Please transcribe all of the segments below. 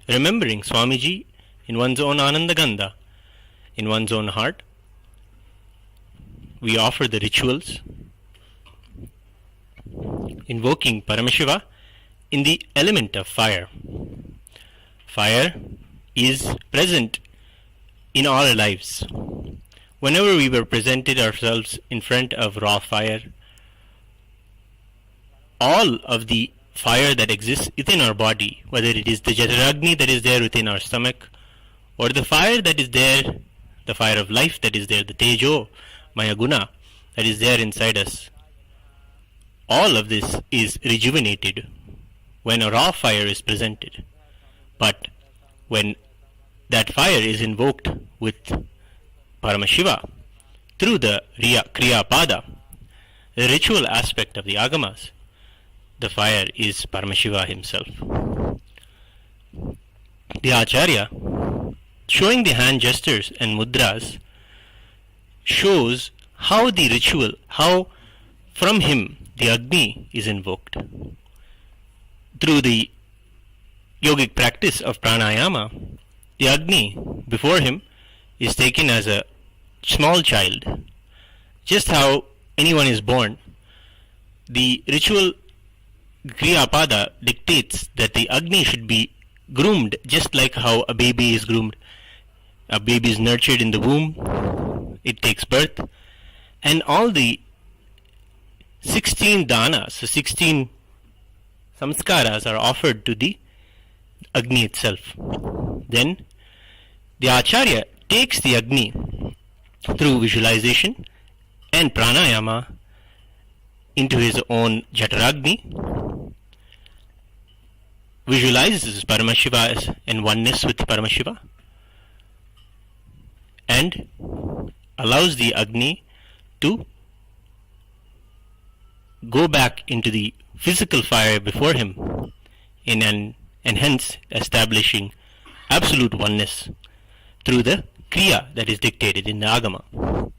remembering Swamiji in one's own Anandagandha, in one's own heart. We offer the rituals, invoking Paramashiva in the element of fire. Fire is present in all our lives. Whenever we were presented ourselves in front of raw fire, all of the fire that exists within our body, whether it is the Jataragni that is there within our stomach, or the fire that is there, the fire of life that is there, the Tejo, Maya Guna that is there inside us, all of this is rejuvenated when a raw fire is presented. But when that fire is invoked with Paramashiva through the Kriya Pada, the ritual aspect of the Agamas, the fire is Paramashiva himself. The Acharya, showing the hand gestures and mudras, shows how the ritual, how from him the Agni is invoked. Through the yogic practice of pranayama, the Agni before him is taken as a small child. Just how anyone is born, the ritual Kriyapada dictates that the Agni should be groomed just like how a baby is groomed. A baby is nurtured in the womb, it takes birth, and all the 16 danas, so 16 samskaras are offered to the Agni itself. Then the Acharya takes the Agni through visualization and pranayama into his own Jataragni, visualizes Paramashiva as in oneness with Paramashiva, and allows the Agni to go back into the physical fire before him and hence establishing absolute oneness through the Kriya that is dictated in the Agama.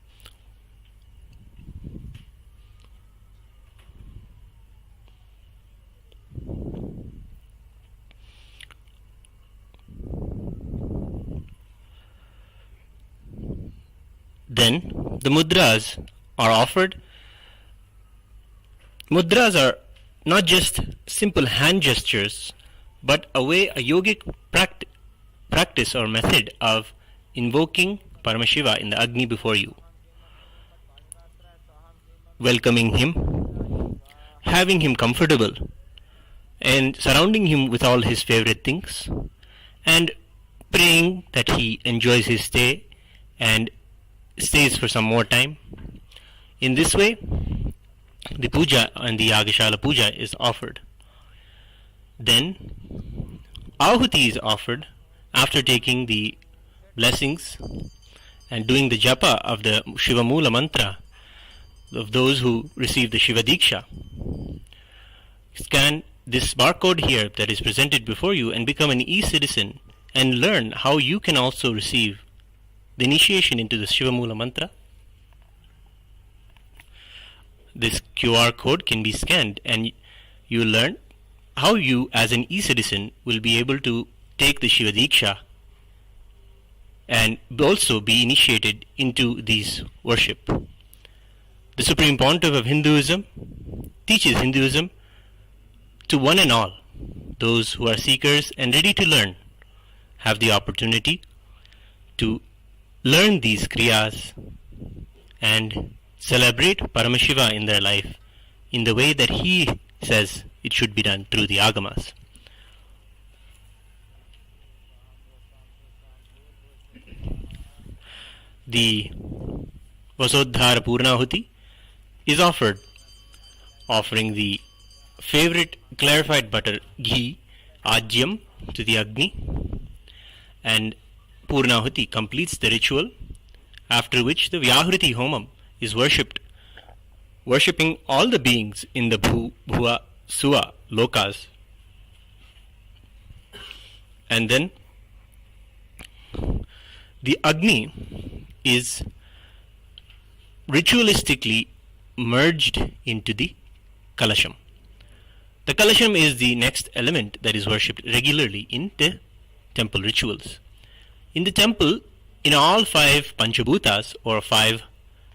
Then the mudras are offered. Mudras are not just simple hand gestures, but a yogic practice or method of invoking Paramashiva in the Agni before you, welcoming him, having him comfortable, and surrounding him with all his favorite things, and praying that he enjoys his stay and stays for some more time. In this way, the puja and the Yagashala puja is offered. Then Ahuti is offered after taking the blessings and doing the japa of the Shiva Mula mantra of those who receive the Shiva Diksha. Scan this barcode here that is presented before you and become an e-citizen and learn how you can also receive the initiation into the Shiva Mula mantra. This QR code can be scanned and you will learn how you as an e-citizen will be able to take the Shiva Diksha and also be initiated into these worship. The Supreme Pontiff of Hinduism teaches Hinduism to one and all. Those who are seekers and ready to learn have the opportunity to learn these kriyas and celebrate Paramashiva in their life in the way that he says it should be done through the Agamas. The Vasodhara Purnahuti is offered, offering the favorite clarified butter ghee, Ajyam, to the Agni, and Purnahuti completes the ritual, after which the Vyahruti Homam is worshipped, worshipping all the beings in the Bhuva, Suva, Lokas. And then the Agni is ritualistically merged into the Kalasham. The Kalasham is the next element that is worshipped regularly in the temple rituals. In the temple, in all five Panchabhutas or five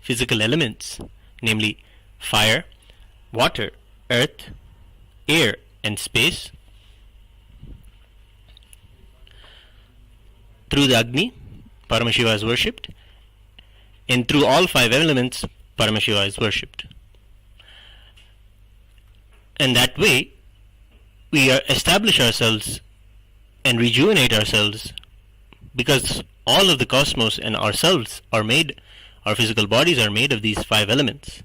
physical elements, namely fire, water, earth, air, and space, through the Agni, Paramashiva is worshipped, and through all five elements, Paramashiva is worshipped. And that way, we establish ourselves and rejuvenate ourselves, because all of the cosmos and ourselves are made, our physical bodies are made of these five elements.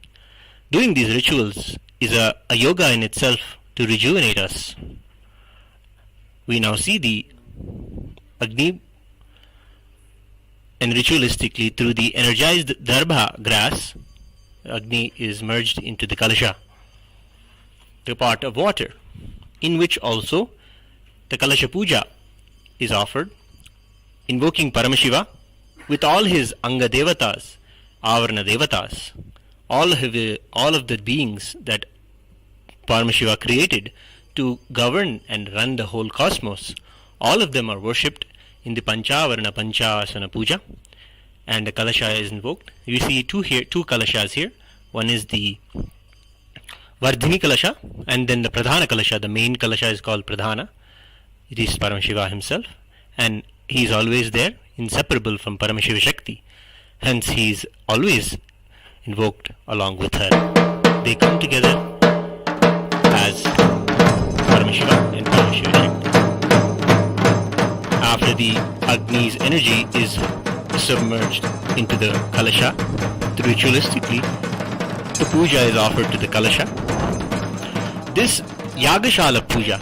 Doing these rituals is a yoga in itself to rejuvenate us. We now see the Agni, and ritualistically through the energized darbha grass, Agni is merged into the kalasha, the pot of water, in which also the kalasha puja is offered, invoking Paramashiva with all his anga devatas, avarana devatas, all of the beings that Paramashiva created to govern and run the whole cosmos. All of them are worshipped in the Panchavarana Panchasana Puja, and the Kalasha is invoked. You see two Kalashas here. One is the Vardhini Kalasha, and then the Pradhana Kalasha. The main Kalasha is called Pradhana. It is Paramashiva himself, and he is always there, inseparable from Paramashiva Shakti. Hence he is always invoked along with her. They come together as Paramashiva and Paramashiva Shakti. After the Agni's energy is submerged into the Kalasha, ritualistically the puja is offered to the Kalasha. This Yagashala puja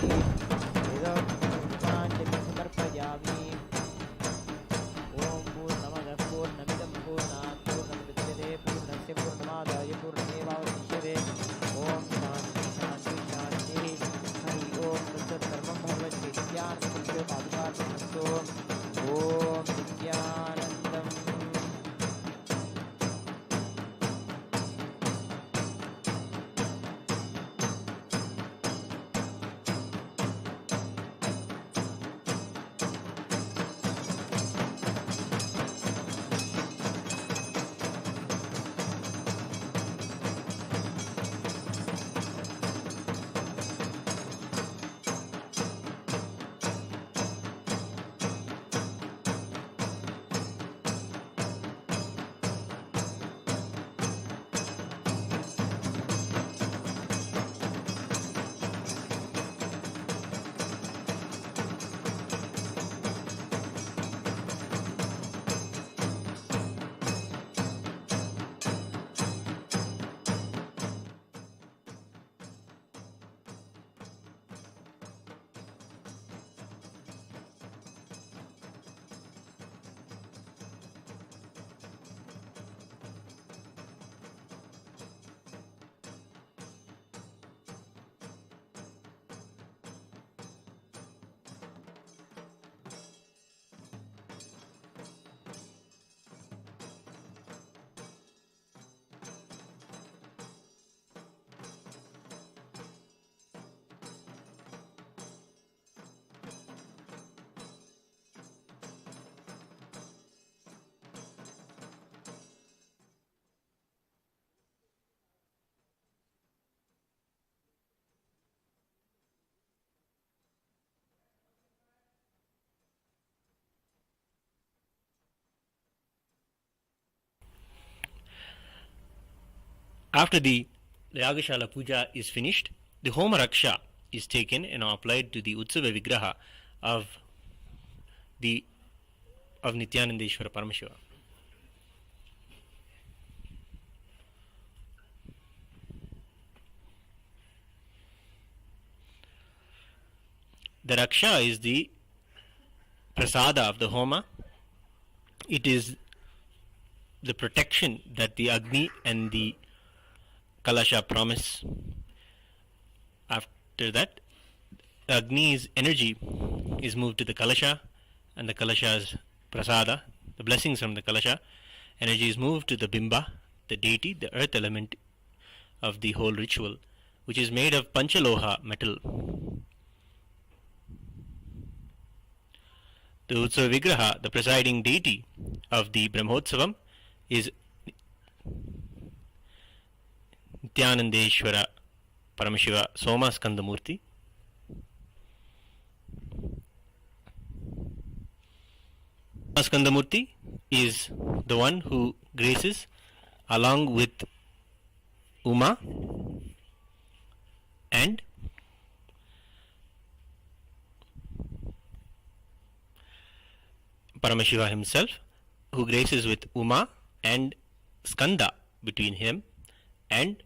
After the Yagashala puja is finished, the Homa Raksha is taken and applied to the Utsava Vigraha of Nithyanandeshwara Paramashiva. The Raksha is the prasada of the Homa. It is the protection that the Agni and the Kalasha promise. After that, the Agni's energy is moved to the Kalasha, and the Kalasha's prasada, the blessings from the Kalasha, energy is moved to the Bimba, the deity, the earth element of the whole ritual, which is made of Panchaloha metal. The Utsava Vigraha, the presiding deity of the Brahmotsavam, is Nithyanandeshwara Paramashiva Soma Skandamurti. Skandamurti is the one who graces along with Uma and Paramashiva himself, who graces with Uma and Skanda between him and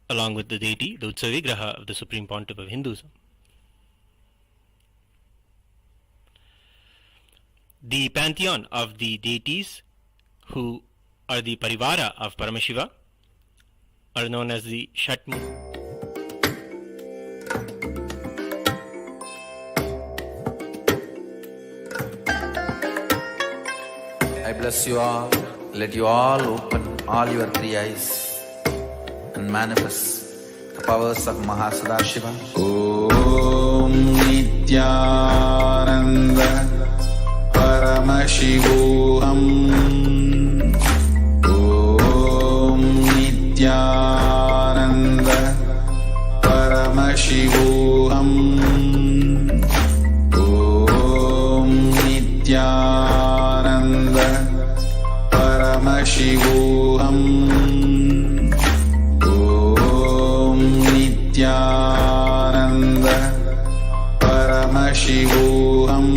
along with the deity, the Utsava Vigraha of the Supreme Pontiff of Hinduism. The pantheon of the deities who are the Parivara of Paramashiva are known as the Shatmurty. I bless you all. Let you all open all your three eyes and manifest the powers of MahaParamashiva. Om Nithyananda Paramashivam. Om Nithyananda Paramashivam. Om Nithyananda Paramashivam. Om Nithyananda Paramashivam.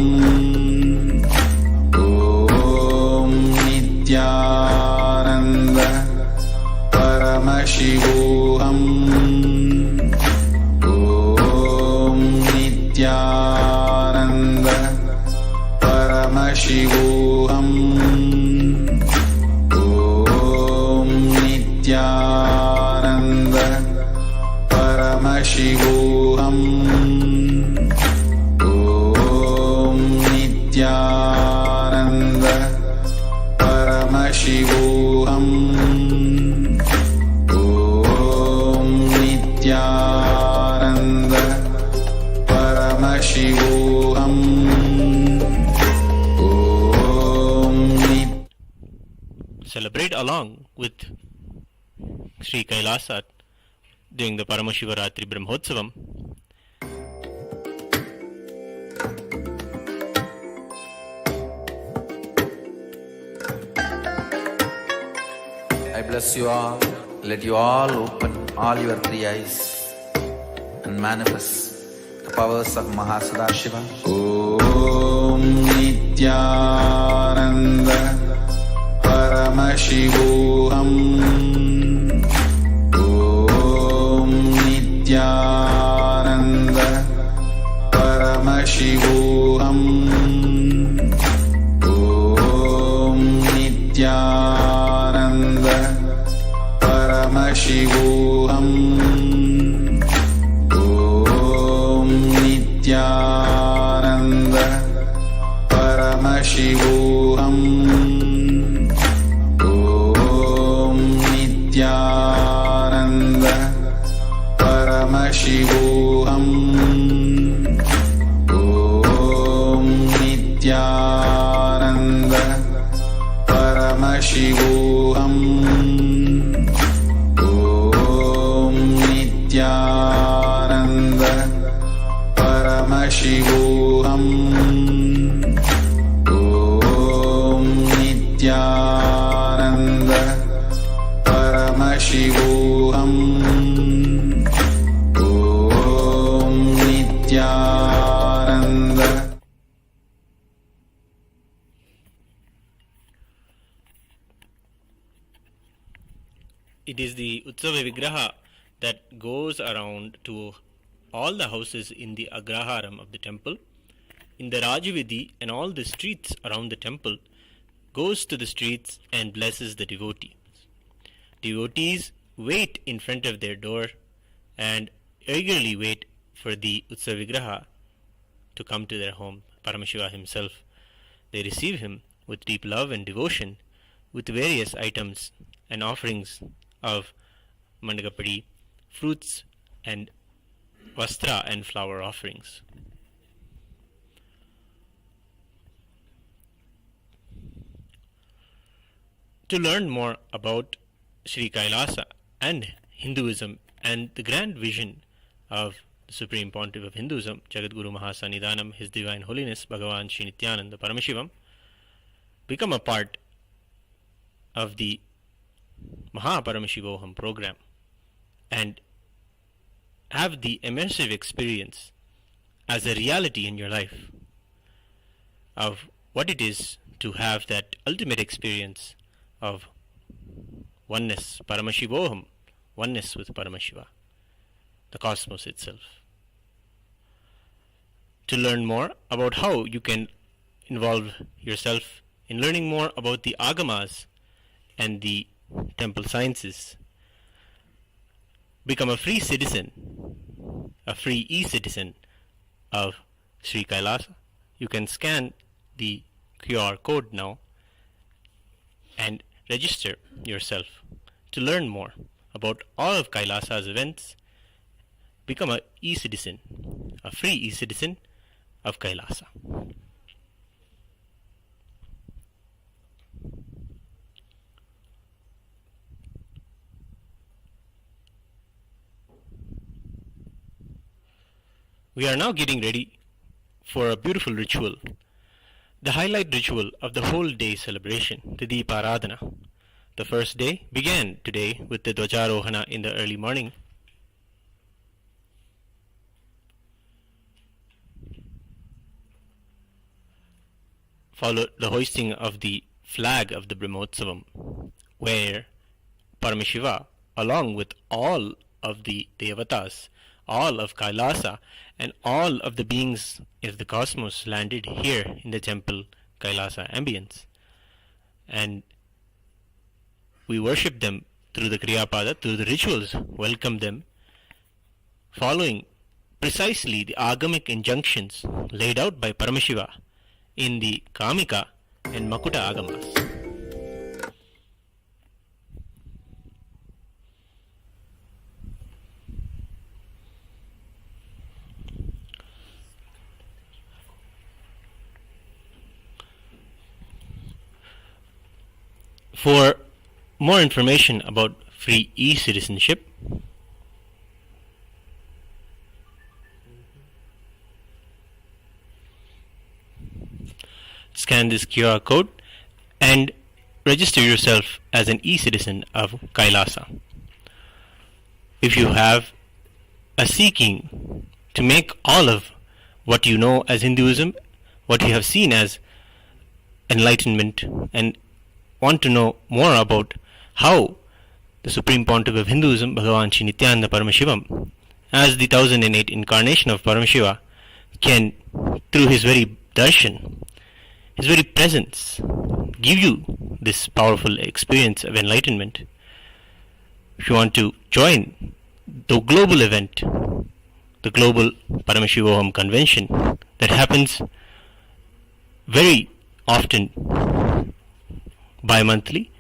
Om Nithyananda Paramashivam. Om Nithyananda Paramashivam. Om Nithyananda Paramashivam. Om Nithyananda Paramashivam. Om Nithyananda Paramashivam. Celebrate along with Sri Kailasa during the Paramashivaratri Brahmotsavam. I bless you all. Let you all open all your three eyes and manifest the powers of MahaParamashiva. Om Nithyananda Paramashivam. Om Nithyananda Paramashivam. Om Nithyananda Paramashivam. Om Nithyananda Paramashivam. Om Nithyananda Paramashivam. Om Nithyananda Paramashivam. Om Nithyananda Paramashivam. Om Nithyananda Paramashivam. Om Nithyananda. It is the Utsava Vigraha that goes around to all the houses in the Agraharam of the temple, in the Rajavidhi and all the streets around the temple, goes to the streets and blesses the devotees. Devotees wait in front of their door and eagerly wait for the Utsava Vigraha to come to their home, Paramashiva himself. They receive him with deep love and devotion, with various items and offerings of mandagapadi, fruits and vastra and flower offerings. To learn more about Sri Kailasa and Hinduism and the grand vision of the Supreme Pontiff of Hinduism, Jagadguru Mahasannidhanam, His Divine Holiness Bhagavan Sri Nithyananda Paramashivam, become a part of the MahaParamashivoham program and have the immersive experience as a reality in your life of what it is to have that ultimate experience of oneness, Paramashivoham, oneness with Paramashiva, the cosmos itself. To learn more about how you can involve yourself in learning more about the agamas and the temple sciences, become a free citizen, a free e-citizen of Sri Kailasa. You can scan the QR code now and register yourself to learn more about all of Kailasa's events. Become a e-citizen, a free e-citizen of Kailasa. We are now getting ready for a beautiful ritual, the highlight ritual of the whole day celebration, the Deeparathana. The first day began today with the Dwajarohana in the early morning. Followed the hoisting of the flag of the Brahmotsavam, where Paramashiva, along with all of the Devatas, all of Kailasa, and all of the beings of the cosmos landed here in the temple Kailasa ambience. And we worship them through the Kriyapada, through the rituals, welcome them, following precisely the agamic injunctions laid out by Paramashiva in the Kamika and Makuta agamas. For more information about free e-citizenship, scan this QR code and register yourself as an e-citizen of Kailasa. If you have a seeking to make all of what you know as Hinduism, what you have seen as enlightenment, and want to know more about how the Supreme Pontiff of Hinduism, Bhagavan Sri Nithyananda Paramashivam, as the 1008 incarnation of Paramashiva, can, through his very darshan, his very presence, give you this powerful experience of enlightenment. If you want to join the global event, the global Paramashivoham convention that happens very often bi-monthly,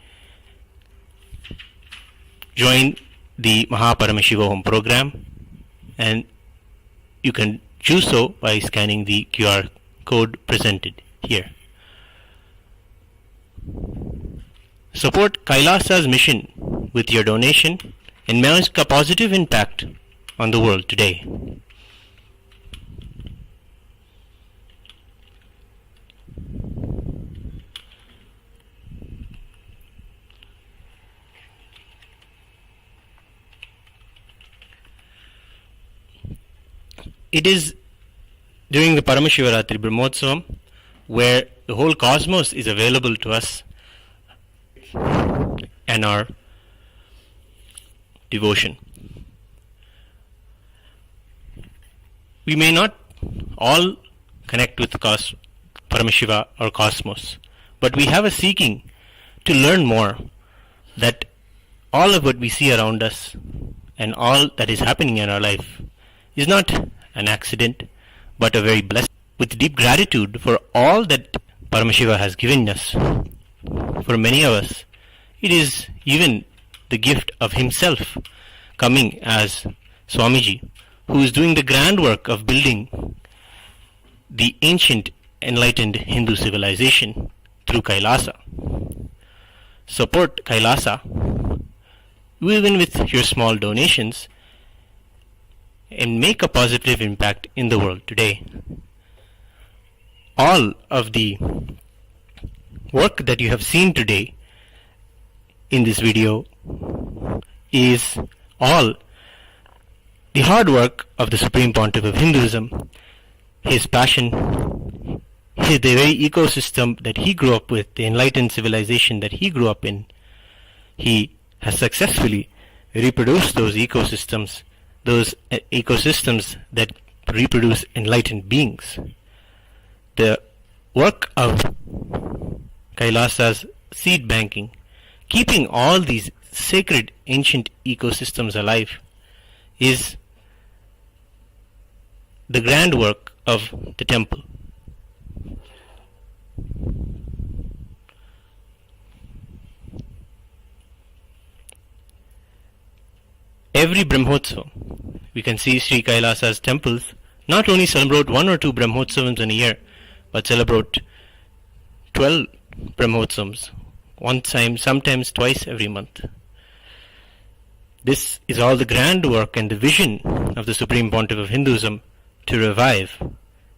join the MahaParamashivoham program, and you can do so by scanning the QR code presented here. Support Kailasa's mission with your donation and make a positive impact on the world today. It is during the Paramashivaratri Brahmotsavam where the whole cosmos is available to us and our devotion. We may not all connect with Paramashiva or cosmos, but we have a seeking to learn more, that all of what we see around us and all that is happening in our life is not an accident, but a very blessed, with deep gratitude for all that Paramashiva has given us. For many of us, it is even the gift of himself coming as Swamiji, who is doing the grand work of building the ancient enlightened Hindu civilization through Kailasa. support Kailasa, even with your small donations, and make a positive impact in the world today. All of the work that you have seen today in this video is all the hard work of the Supreme Pontiff of Hinduism, his passion, the very ecosystem that he grew up with, the enlightened civilization that he grew up in. He has successfully reproduced those ecosystems that reproduce enlightened beings. The work of Kailasa's seed banking, keeping all these sacred ancient ecosystems alive, is the grand work of the temple. Every Brahmotsavam, we can see Sri Kailasa's temples not only celebrate 1 or 2 Brahmotsavams in a year, but celebrate 12 Brahmotsavams, one time, sometimes twice every month. This is all the grand work and the vision of the Supreme Pontiff of Hinduism to revive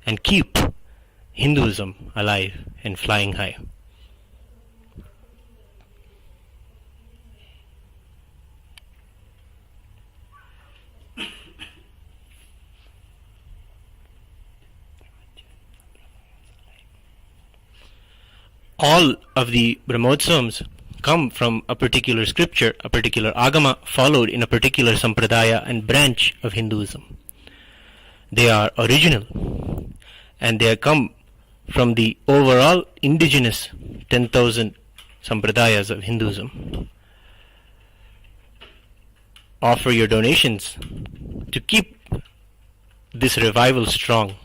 and keep Hinduism alive and flying high. All of the Brahmotsavams come from a particular scripture, a particular agama followed in a particular sampradaya and branch of Hinduism. They are original, and they come from the overall indigenous 10,000 sampradayas of Hinduism. Offer your donations to keep this revival strong,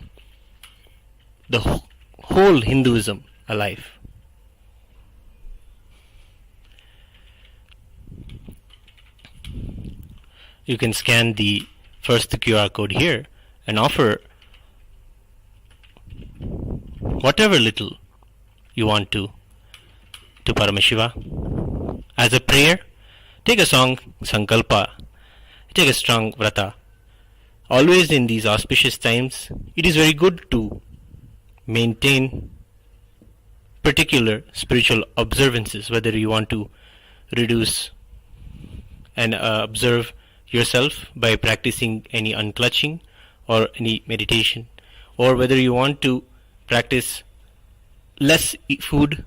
the whole Hinduism alive. You can scan the first QR code here and offer whatever little you want to Paramashiva. As a prayer, take a song, Sankalpa, take a strong vrata. Always in these auspicious times, it is very good to maintain particular spiritual observances, whether you want to reduce and observe yourself by practicing any unclutching or any meditation, or whether you want to practice less food,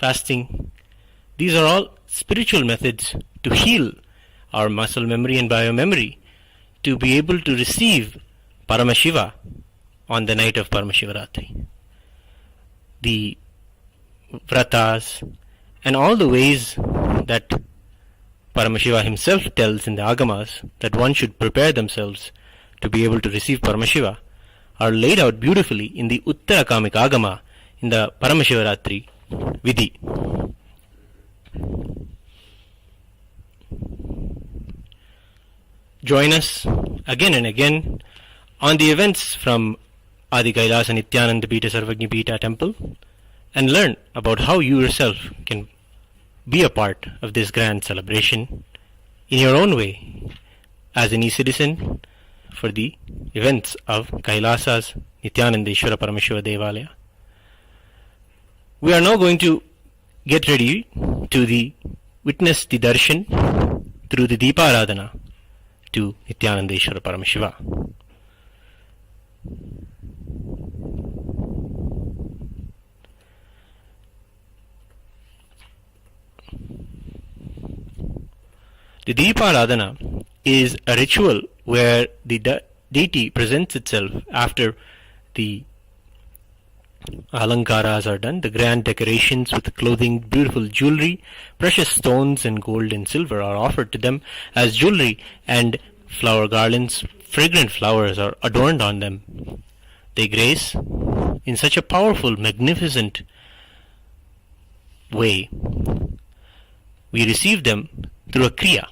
fasting. These are all spiritual methods to heal our muscle memory and biomemory, to be able to receive Paramashiva on the night of Paramashivaratri. The vratas and all the ways that Paramashiva himself tells in the Agamas that one should prepare themselves to be able to receive Paramashiva are laid out beautifully in the Uttarakamik Agama in the Paramashivaratri Vidhi. Join us again and again on the events from Adi Kailasa Nithyananda Pita Sarvagni Pita temple and learn about how you yourself can be a part of this grand celebration in your own way as an e-citizen for the events of Kailasa's Nithyanandeshwara Paramashiva Devalaya. We are now going to get ready to witness the darshan through the Deeparathana to Nithyanandeshwara Paramashiva. The Deeparathana is a ritual where the deity presents itself after the Alankaras are done. The grand decorations with clothing, beautiful jewelry, precious stones and gold and silver are offered to them as jewelry, and flower garlands, fragrant flowers are adorned on them. They grace in such a powerful, magnificent way. We receive them through a kriya.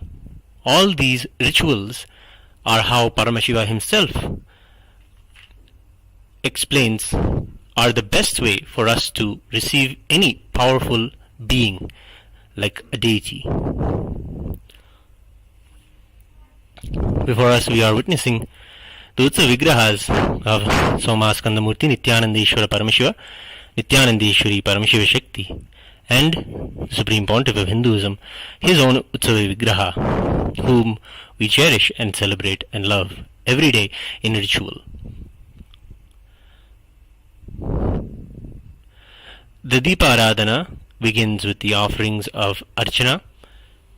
All these rituals are how Paramashiva himself explains are the best way for us to receive any powerful being, like a deity. Before us we are witnessing the Utsav Vigrahas of Soma Skandamurti, Nithyananda Ishvara Paramashiva, Nithyananda Ishwari Paramashiva Shakti, and the Supreme Pontiff of Hinduism, his own Utsava Vigraha, whom we cherish and celebrate and love every day in ritual. The Deeparathana begins with the offerings of Archana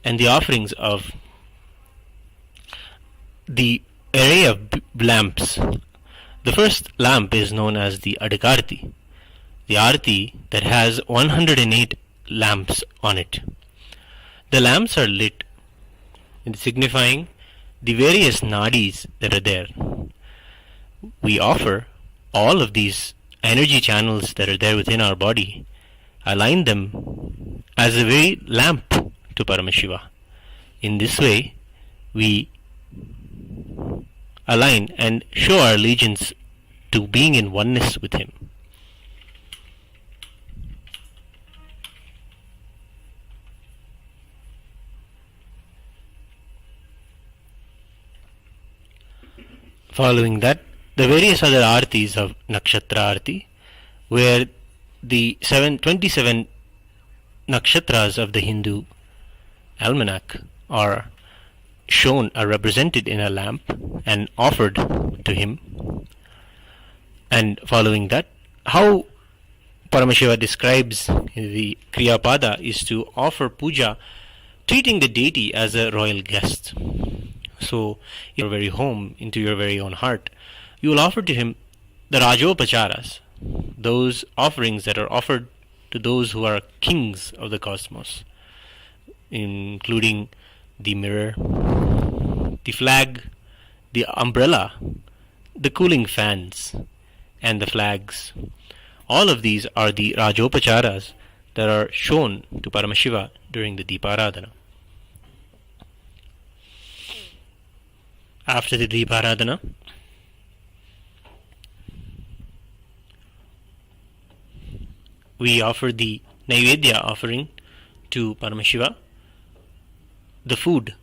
and the offerings of the array of lamps. The first lamp is known as the Adakarti, the Arti that has 108 lamps on it. The lamps are lit, signifying the various nadis that are there. We offer all of these energy channels that are there within our body, align them as a very lamp to Paramashiva. In this way, we align and show our allegiance to being in oneness with Him. Following that, the various other artis of Nakshatra Arti, where the 27 nakshatras of the Hindu almanac are shown, are represented in a lamp and offered to him. And following that, how Paramashiva describes the Kriyapada is to offer puja, treating the deity as a royal guest. So, in your very home, into your very own heart, you will offer to him the Rajopacharas, those offerings that are offered to those who are kings of the cosmos, including the mirror, the flag, the umbrella, the cooling fans, and the flags. All of these are the Rajopacharas that are shown to Paramashiva during the Deeparadhana. After the Deeparadhana, we offer the Naivedya offering to Paramashiva, the food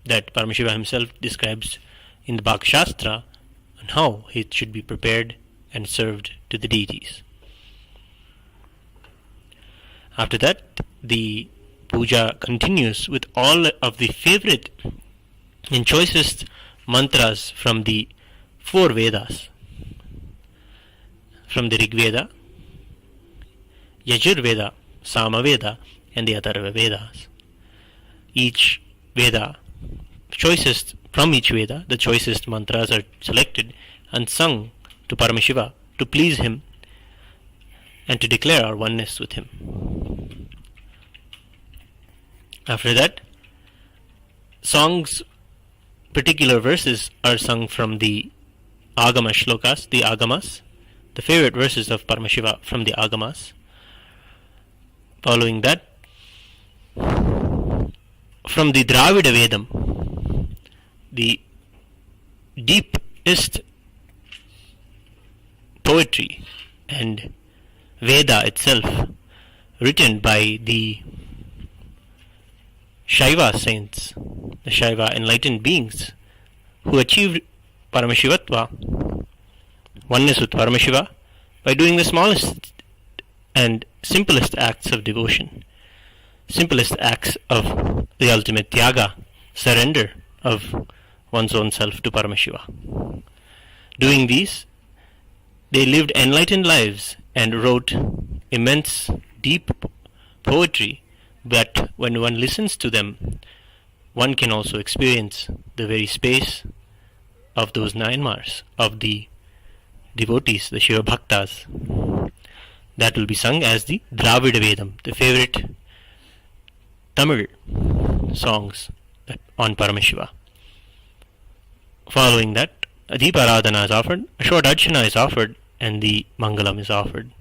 that Paramashiva himself describes in the Bhakti Shastra and how it should be prepared and served to the deities. After that, the puja continues with all of the favorite and choicest mantras from the 4 Vedas, from the Rig Veda, Yajur Veda, Sama Veda, and the Atharva Vedas. Each Veda, from each Veda, the choicest mantras are selected and sung to Paramashiva to please him and to declare our oneness with him. After that, songs, particular verses are sung from the Agama Shlokas, the Agamas, the favorite verses of Paramashiva from the Agamas. Following that, from the Dravida Vedam, the deepest poetry and Veda itself, written by the Shaiva saints, the Shaiva enlightened beings who achieved Paramashivatva, oneness with Paramashiva, by doing the smallest and simplest acts of devotion, simplest acts of the ultimate Tyaga, surrender of one's own self to Paramashiva. Doing these, they lived enlightened lives and wrote immense, deep poetry, but when one listens to them, one can also experience the very space of those 9 Mars, of the devotees, the Shiva Bhaktas. That will be sung as the Dravida Vedam, the favorite Tamil songs on Paramashiva. Following that, a Deeparadhana is offered, a short Archana is offered, and the Mangalam is offered.